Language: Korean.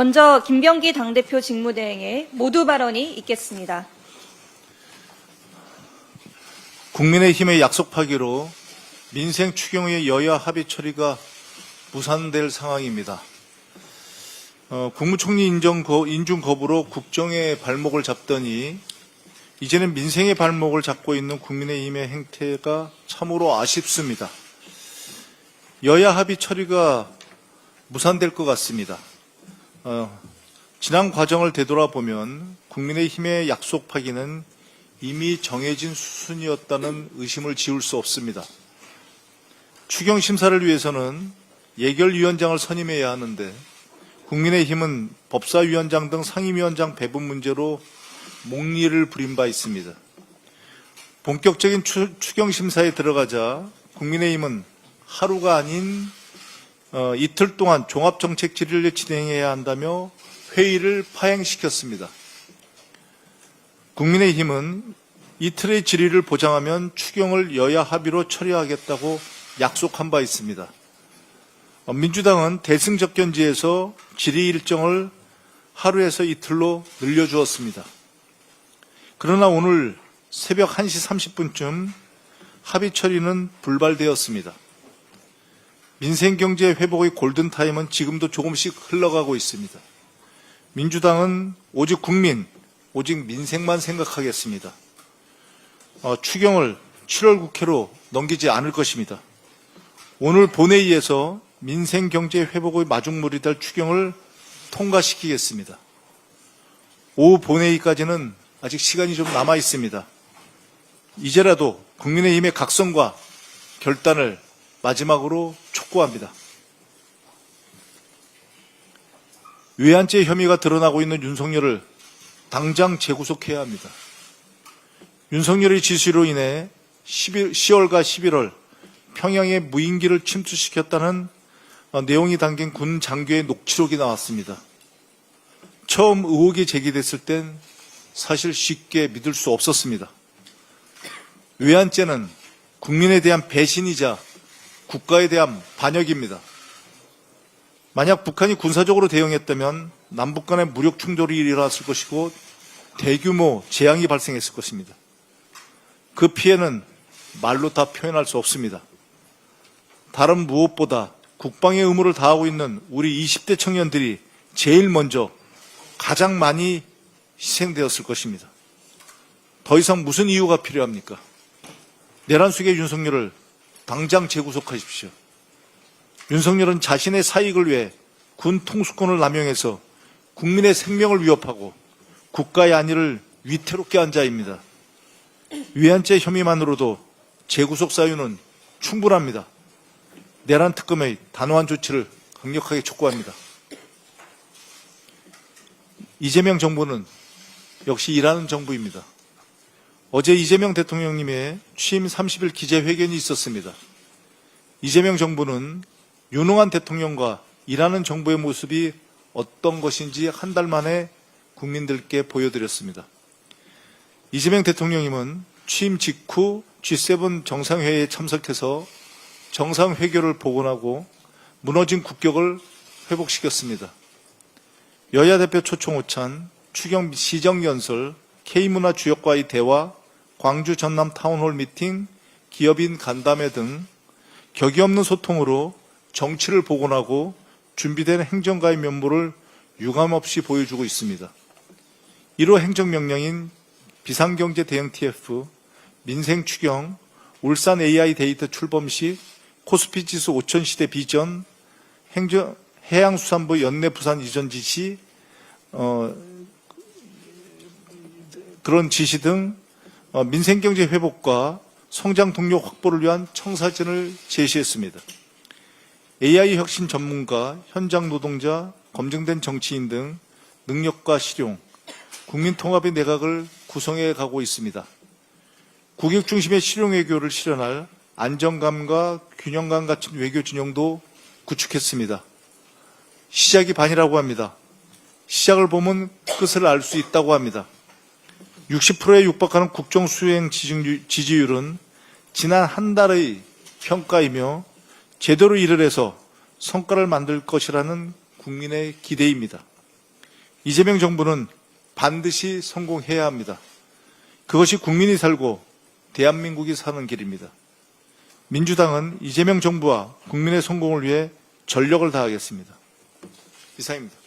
먼저 김병기 당대표 직무대행의 모두 발언이 있겠습니다. 국민의힘의 약속 파기로 민생 추경의 여야 합의 처리가 무산될 상황입니다. 국무총리 인준 거부로 국정의 발목을 잡더니 이제는 민생의 발목을 잡고 있는 국민의힘의 행태가 참으로 아쉽습니다. 여야 합의 처리가 무산될 것 같습니다. 지난 과정을 되돌아보면 국민의힘의 약속 파기는 이미 정해진 수순이었다는 의심을 지울 수 없습니다. 추경 심사를 위해서는 예결위원장을 선임해야 하는데 국민의힘은 법사위원장 등 상임위원장 배분 문제로 목리를 부린 바 있습니다. 본격적인 추경 심사에 들어가자 국민의힘은 하루가 아닌 이틀 동안 종합정책 질의를 진행해야 한다며 회의를 파행시켰습니다. 국민의힘은 이틀의 질의를 보장하면 추경을 여야 합의로 처리하겠다고 약속한 바 있습니다. 민주당은 대승적견지에서 질의 일정을 하루에서 이틀로 늘려주었습니다. 그러나 오늘 새벽 1시 30분쯤 합의 처리는 불발되었습니다. 민생경제 회복의 골든타임은 지금도 조금씩 흘러가고 있습니다. 민주당은 오직 국민, 오직 민생만 생각하겠습니다. 추경을 7월 국회로 넘기지 않을 것입니다. 오늘 본회의에서 민생경제 회복의 마중물이 될 추경을 통과시키겠습니다. 오후 본회의까지는 아직 시간이 좀 남아 있습니다. 이제라도 국민의힘의 각성과 결단을 마지막으로 촉구합니다. 외환죄 혐의가 드러나고 있는 윤석열을 당장 재구속해야 합니다. 윤석열의 지시로 인해 10월과 11월 평양의 무인기를 침투시켰다는 내용이 담긴 군 장교의 녹취록이 나왔습니다. 처음 의혹이 제기됐을 땐 사실 쉽게 믿을 수 없었습니다. 외환죄는 국민에 대한 배신이자 국가에 대한 반역입니다. 만약 북한이 군사적으로 대응했다면 남북 간의 무력 충돌이 일어났을 것이고 대규모 재앙이 발생했을 것입니다. 그 피해는 말로 다 표현할 수 없습니다. 다른 무엇보다 국방의 의무를 다하고 있는 우리 20대 청년들이 제일 먼저 가장 많이 희생되었을 것입니다. 더 이상 무슨 이유가 필요합니까? 내란 속의 윤석열을 당장 재구속하십시오. 윤석열은 자신의 사익을 위해 군 통수권을 남용해서 국민의 생명을 위협하고 국가의 안위를 위태롭게 한 자입니다. 외환죄 혐의만으로도 재구속 사유는 충분합니다. 내란 특검의 단호한 조치를 강력하게 촉구합니다. 이재명 정부는 역시 일하는 정부입니다. 어제 이재명 대통령님의 취임 30일 기자회견이 있었습니다. 이재명 정부는 유능한 대통령과 일하는 정부의 모습이 어떤 것인지 한 달 만에 국민들께 보여드렸습니다. 이재명 대통령님은 취임 직후 G7 정상회의에 참석해서 정상회교를 복원하고 무너진 국격을 회복시켰습니다. 여야 대표 초청 오찬, 추경 시정연설, K문화 주역과의 대화, 광주 전남 타운홀 미팅, 기업인 간담회 등 격이 없는 소통으로 정치를 복원하고 준비된 행정가의 면모를 유감없이 보여주고 있습니다. 1호 행정명령인 비상경제 대응 TF, 민생 추경, 울산 AI 데이터 출범 시 코스피 지수 5000 시대 비전, 해양수산부 연내 부산 이전 지시, 그런 지시 등 민생경제 회복과 성장 동력 확보를 위한 청사진을 제시했습니다. AI 혁신 전문가, 현장 노동자, 검증된 정치인 등 능력과 실용, 국민통합의 내각을 구성해 가고 있습니다. 국익 중심의 실용 외교를 실현할 안정감과 균형감 갖춘 외교 진영도 구축했습니다. 시작이 반이라고 합니다. 시작을 보면 끝을 알 수 있다고 합니다. 60%에 육박하는 국정 수행 지지율은 지난 한 달의 평가이며 제대로 일을 해서 성과를 만들 것이라는 국민의 기대입니다. 이재명 정부는 반드시 성공해야 합니다. 그것이 국민이 살고 대한민국이 사는 길입니다. 민주당은 이재명 정부와 국민의 성공을 위해 전력을 다하겠습니다. 이상입니다.